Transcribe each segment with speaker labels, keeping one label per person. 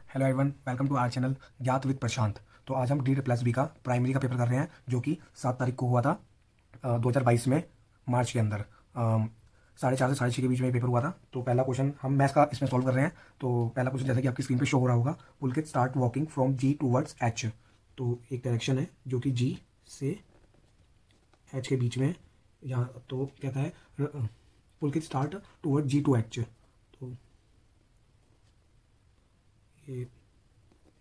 Speaker 1: Hello everyone, welcome to our channel ज्ञात with Prashant. तो आज हम डी+बी का प्राइमरी का पेपर कर रहे हैं, जो कि 7 तारीख को हुआ था 2022 में, मार्च के अंदर 4:30 से 6:30 के बीच में ये पेपर हुआ था। तो पहला क्वेश्चन हम मैथ्स का इसमें सॉल्व कर रहे हैं। तो पहला क्वेश्चन जैसा कि आपकी स्क्रीन पे शो हो रहा होगा, Pulkit start walking from G towards H. तो एक डायरेक्शन है जो कि जी से एच के बीच में है। यहाँ तो कहता है Pulkit start toward G to H. तो ये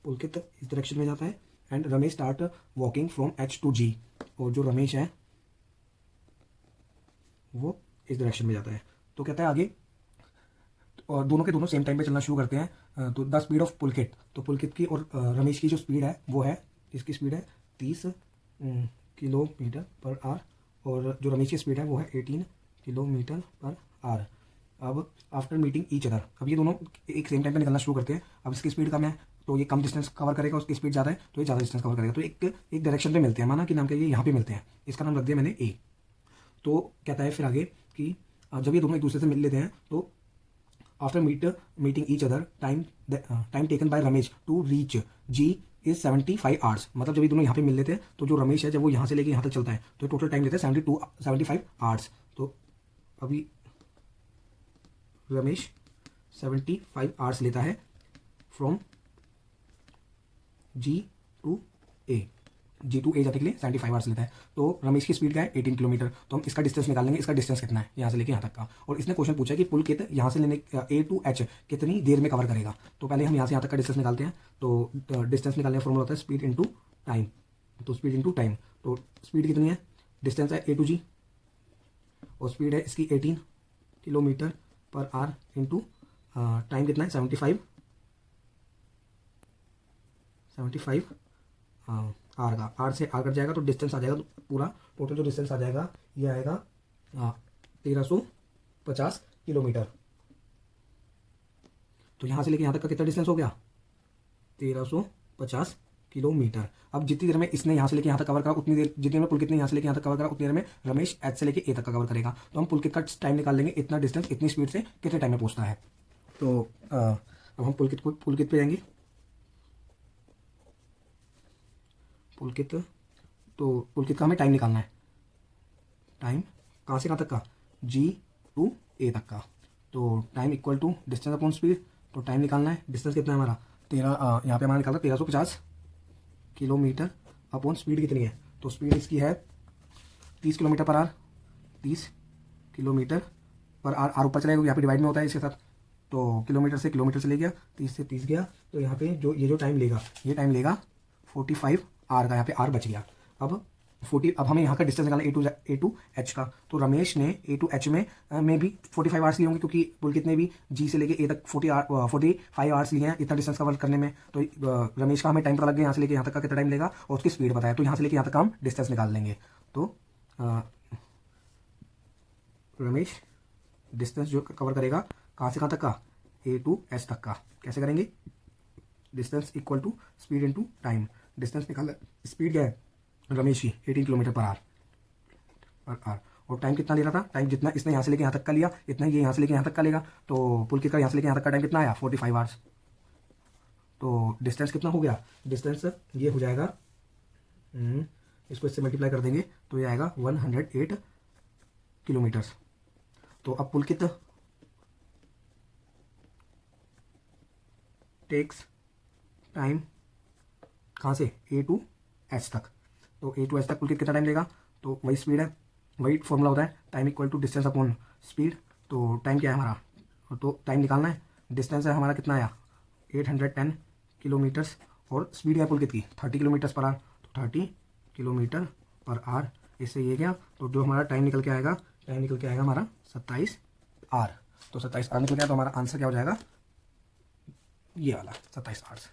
Speaker 1: पुलकित इस डायरेक्शन में जाता है and Ramesh start walking from H to G. और जो रमेश है वो इस डायरेक्शन में जाता है। तो कहता है आगे, और दोनों के दोनों सेम टाइम पे चलना शुरू करते हैं। तो द स्पीड ऑफ पुलकित, तो पुलकित की और रमेश की जो स्पीड है वो है, इसकी स्पीड है 30 किलोमीटर पर आर, और जो रमेश की स्पीड है वो है 18 किलोमीटर पर आर। अब आफ्टर मीटिंग ईच अदर, अब ये दोनों एक सेम टाइम पे निकलना शुरू करते हैं। अब इसकी स्पीड कम है तो ये कम डिस्टेंस कवर करेगा, उसकी स्पीड ज़्यादा है तो ये ज़्यादा डिस्टेंस कवर करेगा। तो एक डायरेक्शन पे मिलते हैं, माना कि नाम क्या, ये यहाँ पे मिलते हैं, इसका नाम रख दिया मैंने ए। तो कहता है फिर आगे कि जब ये दोनों एक दूसरे से मिल लेते हैं तो after meeting each other time taken by Ramesh to reach G is 75 hours. मतलब जब ये दोनों यहाँ पे मिल लेते हैं तो जो रमेश है जब वो यहाँ से लेके यहाँ तक चलता है तो टोटल टाइम लेता है 75 आवर्स। तो अभी रमेश 75 आवर्स लेता है from G to A, G to A जाने के लिए 75 आवर्स लेता है। तो रमेश की स्पीड क्या है 18 किलोमीटर। तो हम इसका डिस्टेंस निकाल लेंगे, इसका डिस्टेंस कितना है यहाँ से लेके यहाँ तक का। और इसने क्वेश्चन पूछा कि पुलकित यहाँ से लेने ए टू एच कितनी देर में कवर करेगा। तो पहले हम यहाँ से यहाँ तक का डिस्टेंस निकालते हैं। तो डिस्टेंस निकालने का फॉर्मूला होता है स्पीड इंटू टाइम। तो स्पीड इंटू टाइम, तो स्पीड कितनी है, डिस्टेंस है ए टू जी और स्पीड है इसकी 18 किलोमीटर पर आर इंटू टाइम कितना है 75 आर का, आर से आर कट जाएगा तो डिस्टेंस आ जाएगा, तो पूरा टोटल जो डिस्टेंस आ जाएगा ये आएगा 1350 किलोमीटर। तो यहाँ से लेके यहाँ तक का कितना डिस्टेंस हो गया 1350 किलोमीटर। अब जितनी देर में इसने यहाँ से लेके यहाँ तक कवर करा उतनी देर, जितनी देर में पुलकित ने यहाँ से लेके यहाँ तक कवर करा उतनी देर में रमेश एच से लेके ए तक का कवर करेगा। तो हम पुलकित का टाइम निकाल लेंगे, इतना डिस्टेंस इतनी स्पीड से कितने टाइम में पहुँचता है। तो अब हम पुलकित पे जाएंगे। पुलकित, तो पुलकित का हमें टाइम निकालना है, टाइम कहाँ से कहाँ तक का, जी टू ए तक का। तो time equal to distance upon speed. तो टाइम निकालना है, डिस्टेंस कितना है हमारा यहाँ पे हमारा निकालना 1350 किलोमीटर अपॉन स्पीड कितनी है। तो स्पीड इसकी है 30 किलोमीटर पर आर, 30 किलोमीटर पर आर, आर ऊपर चलेगा यहाँ पे डिवाइड में होता है इसके साथ। तो किलोमीटर से किलोमीटर चले गया, 30 से 30 गया, तो यहाँ पे जो टाइम लेगा ये टाइम लेगा 45 आर का, यहाँ पे आर बच गया। अब हमें यहाँ का डिस्टेंस निकालना ए टू एच का। तो रमेश ने ए टू एच में भी 45 आवर्स लिए होंगे, क्योंकि पुलकित ने भी जी से लेके ए तक 45 आवर्स लिए हैं इतना डिस्टेंस कवर करने में। तो रमेश का हमें टाइम पता लग गया यहाँ से लेके यहाँ तक का कितना टाइम लेगा और उसकी स्पीड बताया। तो यहाँ से लेके यहाँ तक का हम डिस्टेंस निकाल लेंगे। तो रमेश डिस्टेंस जो कवर करेगा कहाँ से कहाँ तक का, ए टू एच तक का, कैसे करेंगे, distance equal to speed into time. Distance निकाल, स्पीड क्या है रमेश की 18 किलोमीटर पर आर, और टाइम कितना ले रहा था, टाइम जितना इसने यहाँ से लेके यहाँ तक का लिया इतना ये यहाँ से लेके यहाँ तक का लेगा। तो पुलकित का यहाँ से लेके यहाँ तक का टाइम कितना आया 45 आवर्स। तो डिस्टेंस कितना हो गया, डिस्टेंस ये हो जाएगा, इसको इससे मल्टीप्लाई कर देंगे तो ये आएगा 108 किलोमीटर्स। तो अब पुलकित टेक्स टाइम कहाँ से ए टू एच तक। तो ए टू एच तक पुलकित कितना टाइम लेगा, तो वही स्पीड है, वही फॉर्मूला होता है time equal to distance upon speed. तो टाइम क्या है हमारा, तो टाइम निकालना है, डिस्टेंस है हमारा कितना आया 810 किलोमीटर्स, और स्पीड है पुलकित की 30 किलोमीटर्स पर आर। तो 30 किलोमीटर पर आर, इससे ये गया। तो जो हमारा टाइम निकल के आएगा, टाइम निकल के आएगा हमारा 27 आर। तो 27 आर निकल गया, तो हमारा आंसर क्या हो जाएगा, ये वाला 27 आवर्स।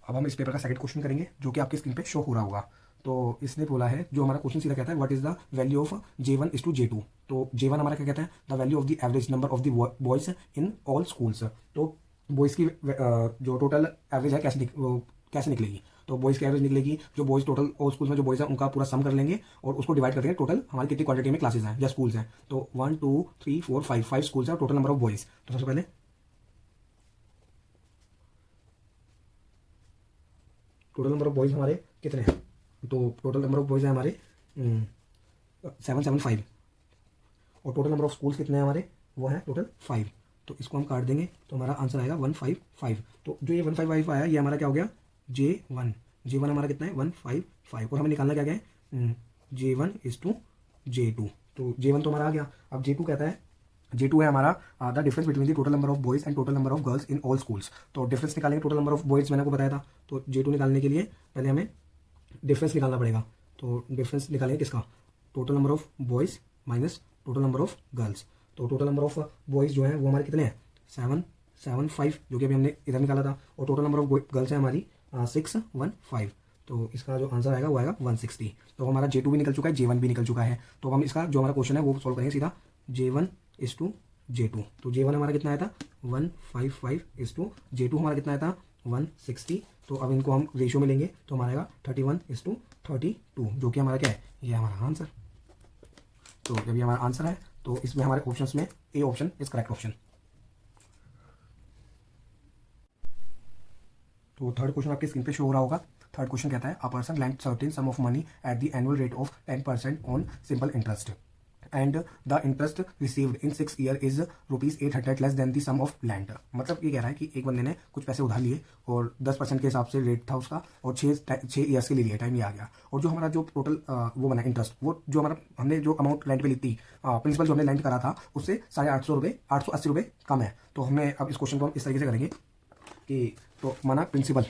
Speaker 1: अब हम इस पेपर का सेकंड क्वेश्चन करेंगे, जो कि आपकी स्क्रीन पे शो हो रहा होगा। तो इसने बोला है, जो हमारा क्वेश्चन सीधा कहता है what is the value of J1 is to J2। तो J1 हमारा क्या कहता है, the value of the average number of the boys in all schools. तो बॉयज़ की जो टोटल एवरेज है कैसे निकलेगी। तो बॉयज़ की एवरेज निकलेगी, जो बॉयज़ टोटल और स्कूल में जो बॉयज़ हैं उनका पूरा सम कर लेंगे और उसको डिवाइड कर देंगे टोटल हमारी कितनी क्वांटिटी में क्लासेज हैं या स्कूल्स हैं। तो 1 2 3 4 5 5 स्कूल्स हैं और टोटल नंबर ऑफ बॉयज़। तो सबसे पहले टोटल नंबर ऑफ बॉयज़ हमारे कितने हैं, तो टोटल नंबर ऑफ बॉयज़ है हमारे 775 और टोटल नंबर ऑफ स्कूल्स कितने हैं हमारे, वो है टोटल 5। तो इसको हम काट देंगे तो हमारा आंसर आएगा 155। तो जो ये 155 आया ये हमारा क्या हो गया J1। J1 हमारा कितना है 155 और हमें निकालना क्या क्या है J1 इज टू J2। तो J1 तो हमारा आ गया। अब J2 कहता है, J2 है हमारा the difference between the total number of boys and total number of girls in all schools. तो डिफरेंस निकालेंगे टोटल नंबर ऑफ बॉयज़ मैंने आपको बताया था। तो J2 निकालने के लिए पहले हमें डिफरेंस निकालना पड़ेगा। तो डिफरेंस निकालेंगे किसका, total number of boys minus total number of girls. तो टोटल नंबर ऑफ बॉयज़ जो है वो हमारे कितने हैं 775 जो कि अभी हमने इधर निकाला था, और टोटल नंबर ऑफ गर्ल्स है हमारी 615। तो इसका जो आंसर आएगा वो आएगा 160। तो हमारा J2 भी निकल चुका है, J1 भी निकल चुका है। तो हम इसका जो हमारा क्वेश्चन है वो सॉल्व करेंगे सीधा J1 इज टू J2। तो J1 हमारा कितना आया था 155 इज टू J2 हमारा कितना आया था 160। तो अब इनको हम रेशियो में लेंगे तो हमारा आएगा 31 इज टू 32 जो कि हमारा क्या है, ये हमारा आंसर। तो जब ये हमारा आंसर है तो इसमें हमारे ऑप्शंस में A option is correct option. तो थर्ड क्वेश्चन आपके स्क्रीन पे शो हो रहा होगा। थर्ड क्वेश्चन कहता है a person lent certain sum of money at the annual rate of 10% on simple interest and the interest received in 6 year is ₹800 less than the sum of lent. मतलब ये कह रहा है कि एक बंदे ने कुछ पैसे उधार लिए और 10% के हिसाब से रेट था उसका और 6 ईयर्स के लिए लिया, टाइम ये आ गया। और जो हमारा जो टोटल वो बना इंटरेस्ट, वो जो हमारा हमने जो अमाउंट लैंड पे ली थी, प्रिंसिपल जो हमने लैंड करा था उससे 880 रुपये कम है। तो हमने अब इस क्वेश्चन को हम इस तरीके से करेंगे कि तो माना प्रिंसिपल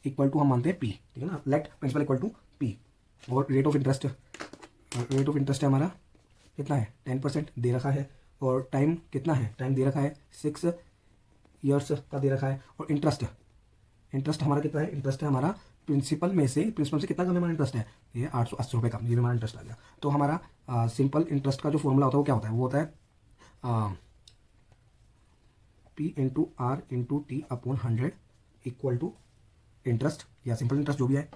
Speaker 1: इक्वल टू हम मानते हैं P, ठीक है ना, let principal equal to P और रेट ऑफ इंटरेस्ट है हमारा कितना है 10% दे रखा है और टाइम कितना है, टाइम दे रखा है 6 ईयर्स का दे रखा है। और इंटरेस्ट हमारा कितना है, इंटरेस्ट है हमारा प्रिंसिपल से कितना कम हमारा इंटरेस्ट है, ये 880 रुपये कम, ये भी हमारा इंटरेस्ट आ गया। तो हमारा सिंपल इंटरेस्ट का जो फॉर्मूला होता है वो क्या होता है, वो होता है P into R into T upon 100 equal to interest या सिंपल इंटरेस्ट जो भी है।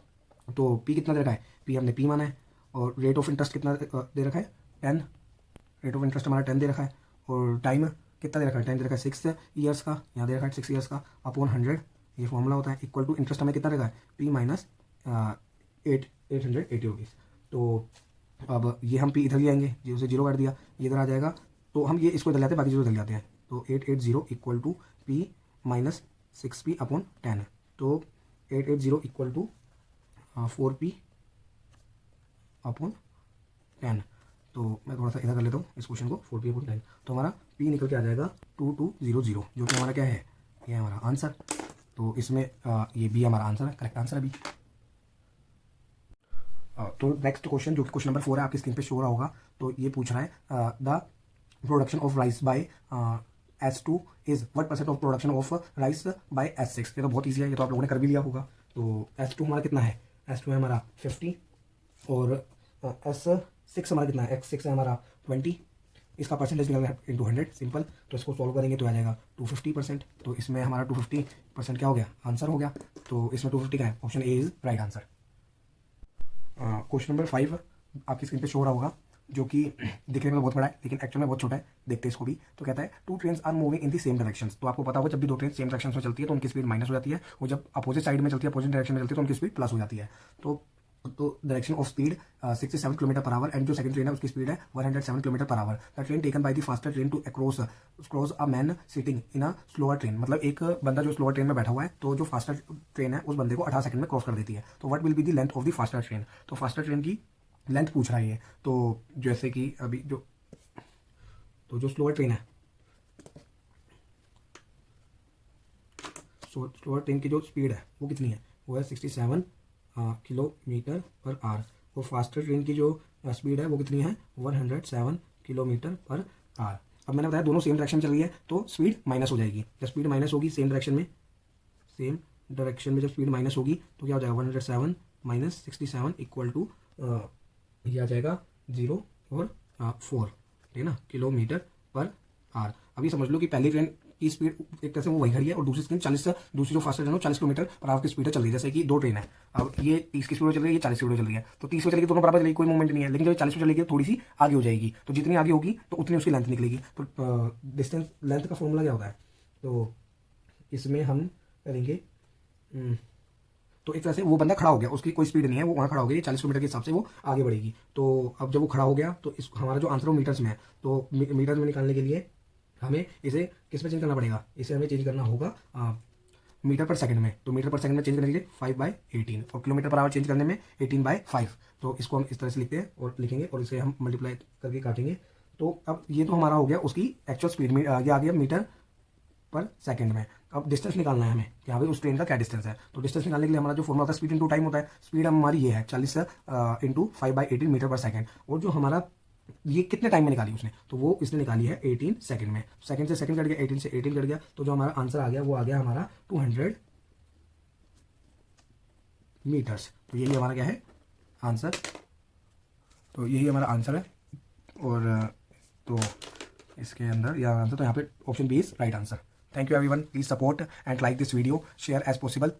Speaker 1: तो P कितना दे रखा है, P हमने P माना है और रेट ऑफ इंटरेस्ट कितना दे रखा है 10, रेट ऑफ इंटरेस्ट हमारा 10 दे रखा है और टाइम कितना दे रखा है, टाइम दे रखा है 6 ईयर्स का, यहाँ दे रखा है 6 ईयर्स का अपॉन 100, ये फॉर्मूला होता है इक्वल टू इंटरेस्ट हमें कितना रखा है P माइनस 880 रुपीज़। तो अब ये हम P इधर ले आएंगे, जीरो से जीरो काट दिया, ये इधर आ जाएगा। तो हम ये इसको इधर लाते हैं, बाकी जीरो इधर लाते हैं। तो 880 equal to P minus 6P upon 10। तो 880 इक्वल टू 4P अपॉन 10। तो मैं थोड़ा सा इधर कर लेता हूँ इस क्वेश्चन को 4P अपॉन 10। तो हमारा P निकल के आ जाएगा 2200 जो कि हमारा क्या है, ये है हमारा आंसर। तो इसमें ये भी हमारा आंसर है, करेक्ट आंसर है भी। तो नेक्स्ट क्वेश्चन जो कि क्वेश्चन नंबर 4 है, आपकी स्क्रीन पे शो हो रहा होगा। तो ये पूछ रहा है the production of rice by S2 is what percent of production of rice by S6। ये तो बहुत ईजी है, ये तो आप लोगों ने कर भी लिया होगा। तो S2 हमारा कितना है, S2 है हमारा 50 और S6 हमारा कितना है, X6 है हमारा 20। इसका परसेंटेज निकलना है इंटू 100 सिंपल। तो इसको सॉल्व करेंगे तो आ जाएगा 250%। तो इसमें हमारा 250% क्या हो गया, आंसर हो गया। तो इसमें 250 क्या है, option A is right answer. Question number 5 आपकी स्क्रीन पे शो हो रहा होगा, जो कि दिखने में बहुत बड़ा है लेकिन एक्चुअल में बहुत छोटा है, देखते हैं इसको भी। तो कहता है 2 trains are moving in the same direction. तो आपको पता होगा जब भी 2 ट्रेन सेम डायरेक्शन में चलती है तो उनकी स्पीड माइनस हो जाती है, और जब अपोजिट साइड में चलती है, अपोजिट डायरेक्शन में चलती है तो उनकी स्पीड प्लस हो जाती है। तो direction of speed 67 kilometre per hour and जो सेकंड ट्रेन है उसकी स्पीड है 107 kilometre per hour. The train taken by the faster train to cross a man sitting in a slower train. मतलब एक बंदा जो स्लोअर ट्रेन में बैठा हुआ है, तो जो फास्टर ट्रेन है उस बंदे को 18 सेकंड में क्रॉस कर देती है। तो what will be the length of the faster train. तो फास्टर ट्रेन की लेंथ पूछ रहा है ये। तो जैसे कि अभी जो स्लोअर ट्रेन है, स्लोअर ट्रेन की जो स्पीड है वो कितनी है, वो है 67 किलोमीटर पर आवर। और फास्टर ट्रेन की जो स्पीड है वो कितनी है 107 किलोमीटर पर आवर। अब मैंने बताया दोनों सेम डायरेक्शन चल रही है तो स्पीड माइनस हो जाएगी। जब स्पीड माइनस होगी सेम डायरेक्शन में जब स्पीड माइनस होगी तो क्या हो जाएगा 107 माइनस 67 इक्वल टू ये आ जाएगा 0 और 4, ठीक है ना, किलोमीटर पर आवर। अभी समझ लो कि पहली ट्रेन की स्पीड एक तरह से वो वही खड़ी है और दूसरी स्क्रीन 40 से दूसरी जो फास्टर ट्रेन है 40 किलोमीटर पर आवर की स्पीड चल रही है। जैसे कि 2 ट्रेन है, अब ये 30 की स्पीड चल रही है, ये 40 स्पीड चल रही है, तो 30 पे चलेगी दोनों बराबर चलेगी, कोई मूवमेंट नहीं है। लेकिन जब 40 पे चलेगी थोड़ी सी आगे हो जाएगी, तो जितनी आगे होगी तो उतनी उसकी लेंथ निकलेगी। तो डिस्टेंस लेंथ का फॉर्मूला क्या होता है, तो इसमें हम करेंगे तो एक तरह से वो बंदा खड़ा हो गया, उसकी कोई स्पीड नहीं है, वो वहाँ खड़ा हो गया, 40 किलोमीटर के हिसाब से वो आगे बढ़ेगी। तो अब जब वो खड़ा हो गया तो इस हमारा जो आंसर है वो मीटर्स में है, तो मीटर्स में निकालने के लिए हमें इसे किस में चेंज करना पड़ेगा, इसे हमें चेंज करना होगा मीटर पर सेकंड में। तो मीटर पर सेकंड में चेंज करने के लिए 5/18 और किलोमीटर पर आवर चेंज करने में 18/5। तो इसको हम इस तरह से लिखते हैं और लिखेंगे और इसे हम मल्टीप्लाई करके काटेंगे। तो अब ये तो हमारा हो गया उसकी एक्चुअल स्पीड में, ये आ गया मीटर पर सेकंड में। अब डिस्टेंस निकालना है हमें कि हाँ भाई उस ट्रेन का क्या डिस्टेंस है। तो डिस्टेंस निकालने के लिए हमारा जो फॉर्मूला होता है स्पीड इंटू टाइम होता है। स्पीड हमारी ये है 40 इंटू 5/18 मीटर पर सेकंड, और जो हमारा ये कितने टाइम में निकाली उसने, तो वो इसने निकाली है 18 सेकंड में। सेकंड से सेकंड कट गया, 18 से 18 कट गया, तो जो हमारा आंसर आ गया वो आ गया हमारा 200 मीटर्स। तो यही हमारा क्या है आंसर, तो यही हमारा आंसर है। और तो इसके अंदर यह आंसर, तो यहाँ पे option B is right answer. Thank you everyone, please support and like this video, share as possible.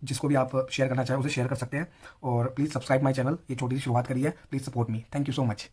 Speaker 1: जिसको भी आप शेयर करना चाहें उसे शेयर कर सकते हैं, और प्लीज़ सब्सक्राइब माय चैनल, ये छोटी सी शुरुआत करी है, please support me. Thank you so much.